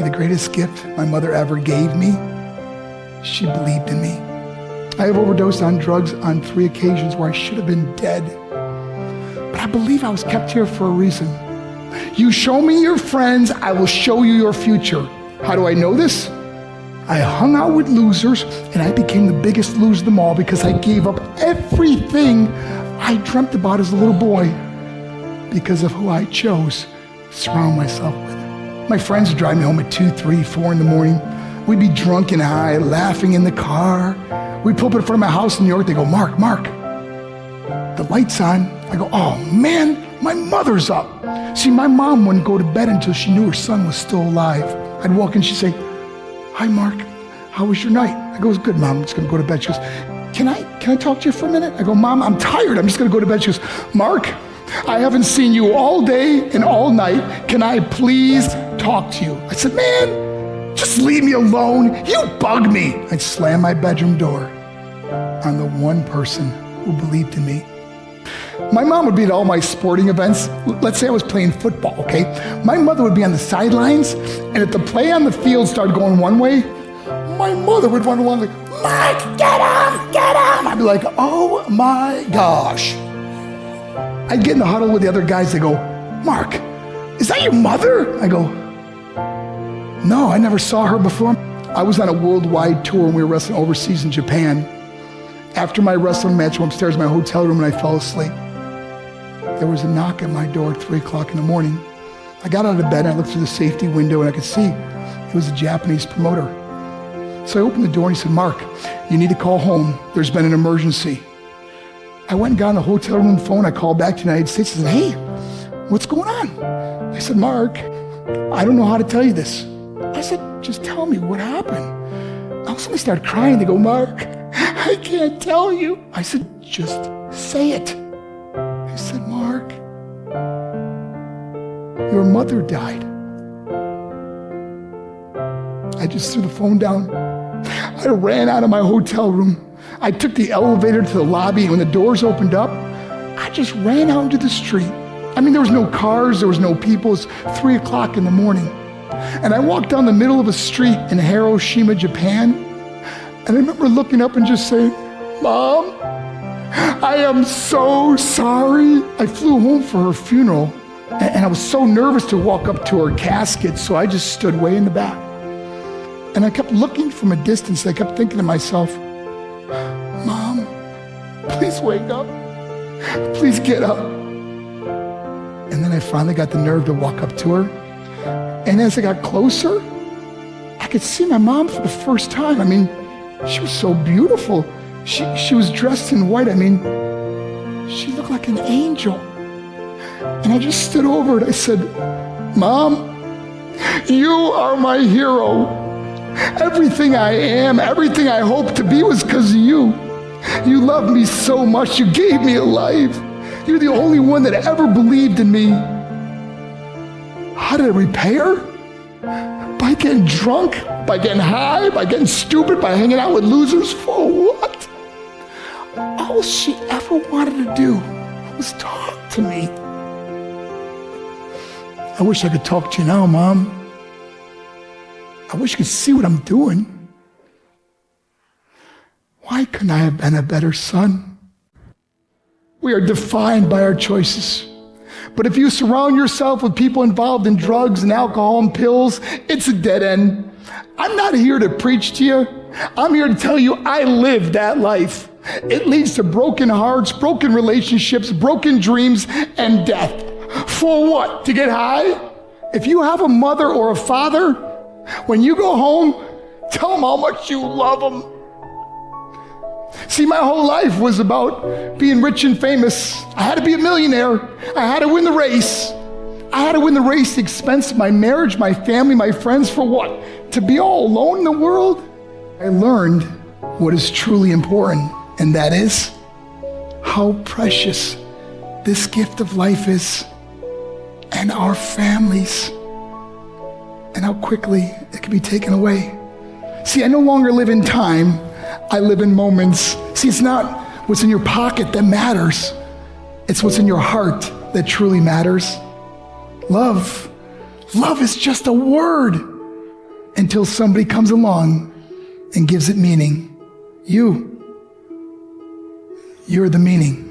See, the greatest gift my mother ever gave me, she believed in me. I have overdosed on drugs on 3 occasions where I should have been dead. But I believe I was kept here for a reason. You show me your friends, I will show you your future. How do I know this? I hung out with losers, and I became the biggest loser of them all because I gave up everything I dreamt about as a little boy because of who I chose to surround myself with. My friends would drive me home at 2, 3, 4 in the morning. We'd be drunk and high, laughing in the car. We'd pull up in front of my house in New York. They go, Mark, the light's on. I go, oh man, my mother's up. See, my mom wouldn't go to bed until she knew her son was still alive. I'd walk in, she'd say, hi, Mark, how was your night? I go, it was good, Mom, I'm just gonna go to bed. She goes, can I talk to you for a minute? I go, Mom, I'm tired, I'm just gonna go to bed. She goes, Mark, I haven't seen you all day and all night. Can I please talk to you? I said, man, just leave me alone. You bug me. I'd slam my bedroom door on the one person who believed in me. My mom would be at all my sporting events. Let's say I was playing football, okay? My mother would be on the sidelines, and if the play on the field started going one way, my mother would run along like, Mike, get him, get him. I'd be like, oh my gosh. I'd get in the huddle with the other guys. They go, Mark, is that your mother? I go, no, I never saw her before. I was on a worldwide tour and we were wrestling overseas in Japan. After my wrestling match, I went upstairs in my hotel room and I fell asleep. There was a knock at my door at 3 o'clock in the morning. I got out of bed and I looked through the safety window and I could see it was a Japanese promoter. So I opened the door and he said, Mark, you need to call home. There's been an emergency. I went and got on the hotel room phone. I called back to the United States and said, hey, what's going on? I said, Mark, I don't know how to tell you this. I said, just tell me what happened. All of a sudden I started crying. They go, Mark, I can't tell you. I said, just say it. I said, Mark, your mother died. I just threw the phone down. I ran out of my hotel room. I took the elevator to the lobby, and when the doors opened up, I just ran out into the street. I mean, there was no cars, there was no people. It was 3 o'clock in the morning. And I walked down the middle of a street in Hiroshima, Japan, and I remember looking up and just saying, Mom, I am so sorry. I flew home for her funeral, and I was so nervous to walk up to her casket, so I just stood way in the back. And I kept looking from a distance. I kept thinking to myself, Mom, please wake up. Please get up. And then I finally got the nerve to walk up to her. And as I got closer, I could see my mom for the first time. I mean, she was so beautiful. She was dressed in white. I mean, she looked like an angel. And I just stood over and I said, Mom, you are my hero. Everything I am, everything I hope to be was because of you. You loved me so much. You gave me a life. You're the only one that ever believed in me. How did I repay her? By getting drunk, by getting high, by getting stupid, by hanging out with losers. For what? All she ever wanted to do was talk to me. I wish I could talk to you now, Mom. I wish you could see what I'm doing. Why couldn't I have been a better son? We are defined by our choices. But if you surround yourself with people involved in drugs and alcohol and pills, it's a dead end. I'm not here to preach to you. I'm here to tell you I lived that life. It leads to broken hearts, broken relationships, broken dreams, and death. For what? To get high? If you have a mother or a father, when you go home, tell them how much you love them. See, my whole life was about being rich and famous. I had to be a millionaire. I had to win the race. I had to win the race at the expense of my marriage, my family, my friends. For what? To be all alone in the world? I learned what is truly important, and that is how precious this gift of life is, and our families, and how quickly it can be taken away. See, I no longer live in time. I live in moments. See, it's not what's in your pocket that matters. It's what's in your heart that truly matters. Love is just a word. until somebody comes along and gives it meaning. You're the meaning.